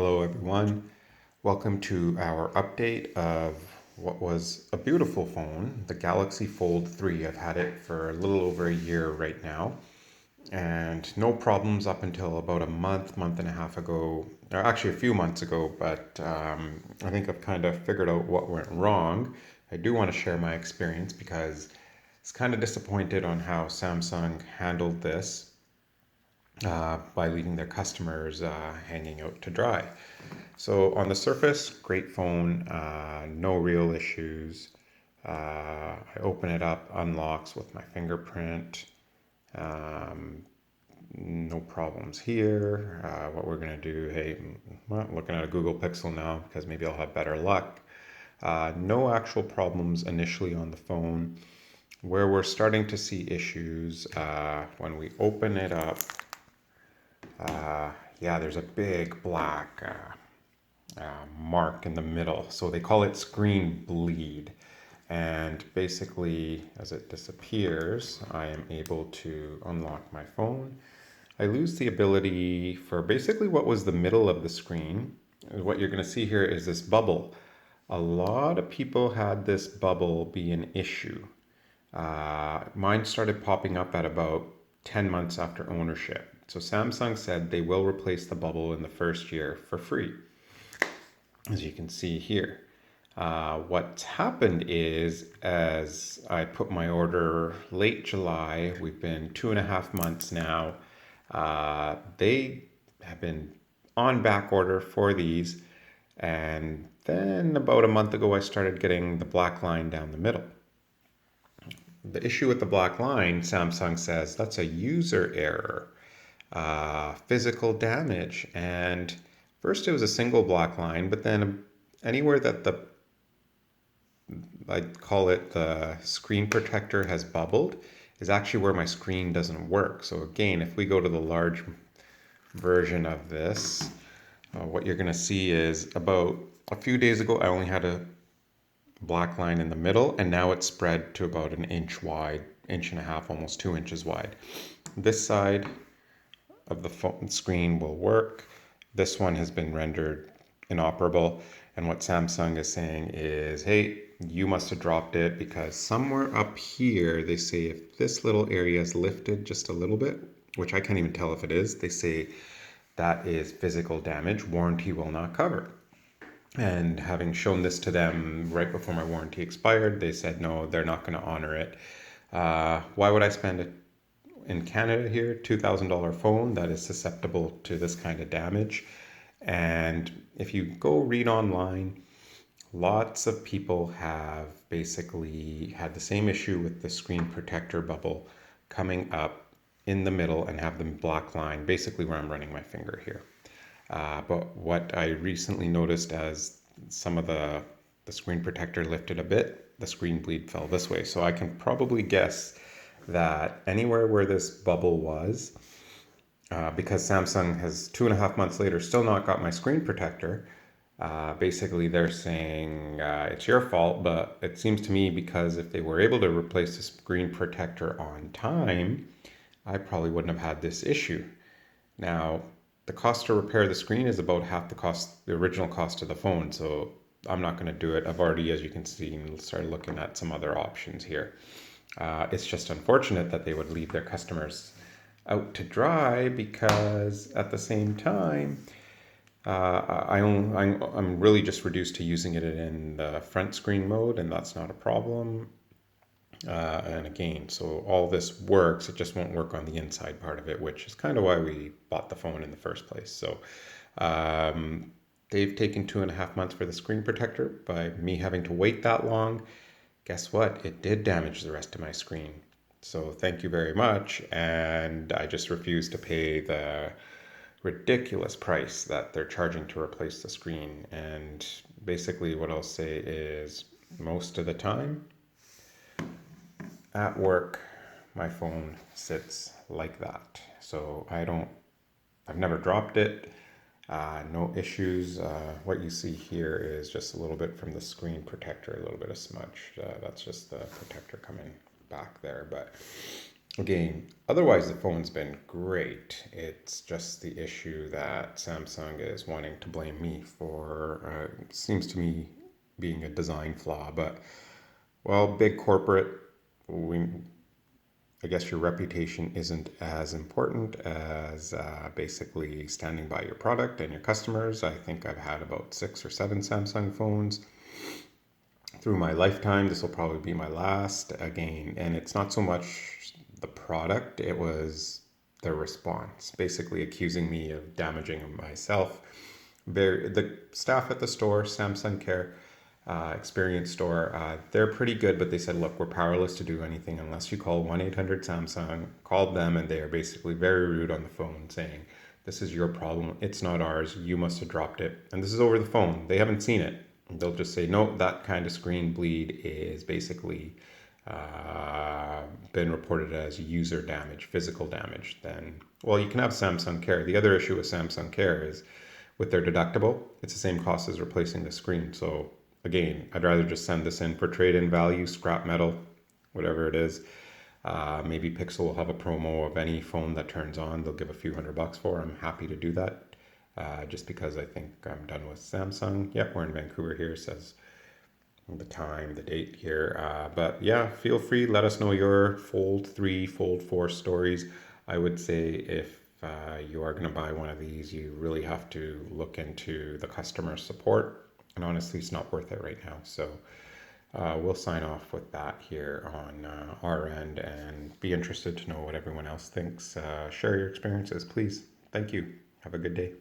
Hello everyone. Welcome to our update of what was a beautiful phone, the Galaxy Fold 3. I've had it for a little over a year right now, and no problems up until about a month and a half ago, or actually a few months ago, but I think I've kind of figured out what went wrong. I do want to share my experience because it's kind of disappointed on how Samsung handled this by leaving their customers hanging out to dry. So on the surface, great phone, no real issues. I open it up, unlocks with my fingerprint. Um, no problems here. What we're gonna do, hey, well, looking at a Google Pixel now because maybe I'll have better luck. No actual problems initially on the phone. Where we're starting to see issues when we open it up, yeah, there's a big black mark in the middle. So they call it screen bleed. And basically, as it disappears, I am able to unlock my phone. I lose the ability for basically what was the middle of the screen. What you're going to see here is this bubble. A lot of people had this bubble be an issue. Mine started popping up at about 10 months after ownership. So Samsung said they will replace the bubble in the first year for free, as you can see here. What's happened is, as I put my order late July, we've been 2.5 months now. They have been on back order for these, and then about a month ago, I started getting the black line down the middle. The issue with the black line, Samsung says, that's a user error, physical damage. And first it was a single black line, but then anywhere that I call it the screen protector has bubbled, is actually where my screen doesn't work. So again, if we go to the large version of this, what you're going to see is about a few days ago, I only had a black line in the middle, and now it's spread to about an inch wide, inch and a half, almost 2 inches wide. This side of the phone screen will work. This one has been rendered inoperable, and what Samsung is saying is, hey, you must have dropped it because somewhere up here they say if this little area is lifted just a little bit, which I can't even tell if it is, they say that is physical damage, warranty will not cover. And having shown this to them right before my warranty expired, they said no, they're not going to honor it. Why would I spend it in Canada here, $2,000 phone that is susceptible to this kind of damage? And if you go read online, lots of people have basically had the same issue with the screen protector bubble coming up in the middle and have the black line basically where I'm running my finger here. But what I recently noticed as some of the screen protector lifted a bit, the screen bleed fell this way. So I can probably guess that anywhere where this bubble was, because Samsung has 2.5 months later still not got my screen protector, basically they're saying it's your fault, but it seems to me because if they were able to replace the screen protector on time, I probably wouldn't have had this issue. Now, the cost to repair the screen is about half the cost, the original cost of the phone. So I'm not going to do it. I've already, as you can see, started looking at some other options here. It's just unfortunate that they would leave their customers out to dry because at the same time, I'm really just reduced to using it in the front screen mode, and that's not a problem. And again, so all this works, it just won't work on the inside part of it, which is kind of why we bought the phone in the first place. So they've taken 2.5 months for the screen protector. By me having to wait that long, guess what? It did damage the rest of my screen. So thank you very much. And I just refuse to pay the ridiculous price that they're charging to replace the screen. And basically what I'll say is most of the time, at work, my phone sits like that. So I've never dropped it, no issues. What you see here is just a little bit from the screen protector, a little bit of smudge. That's just the protector coming back there. But Again, otherwise the phone's been great. It's just the issue that Samsung is wanting to blame me for, seems to me being a design flaw. But, well, big corporate, we, I guess your reputation isn't as important as basically standing by your product and your customers. I think I've had about 6 or 7 Samsung phones through my lifetime. This will probably be my last again. And it's not so much the product, it was the response, basically accusing me of damaging myself. The staff at the store, Samsung Care Experience Store, they're pretty good, but they said, look, we're powerless to do anything unless you call 1-800 Samsung. Called them, and they are basically very rude on the phone saying, this is your problem. It's not ours. You must have dropped it. And this is over the phone. They haven't seen it. They'll just say, no, that kind of screen bleed is basically been reported as user damage, physical damage. Then, well, you can have Samsung Care. The other issue with Samsung Care is with their deductible, it's the same cost as replacing the screen. So again, I'd rather just send this in for trade-in value, scrap metal, whatever it is. Maybe Pixel will have a promo of any phone that turns on. They'll give a few $100 for. I'm happy to do that. Just because I think I'm done with Samsung. Yep, we're in Vancouver here, says the time, the date here. But yeah, feel free. Let us know your Fold 3, Fold 4 stories. I would say if you are going to buy one of these, you really have to look into the customer support. And honestly, it's not worth it right now. So we'll sign off with that here on our end and be interested to know what everyone else thinks. Share your experiences, please. Thank you. Have a good day.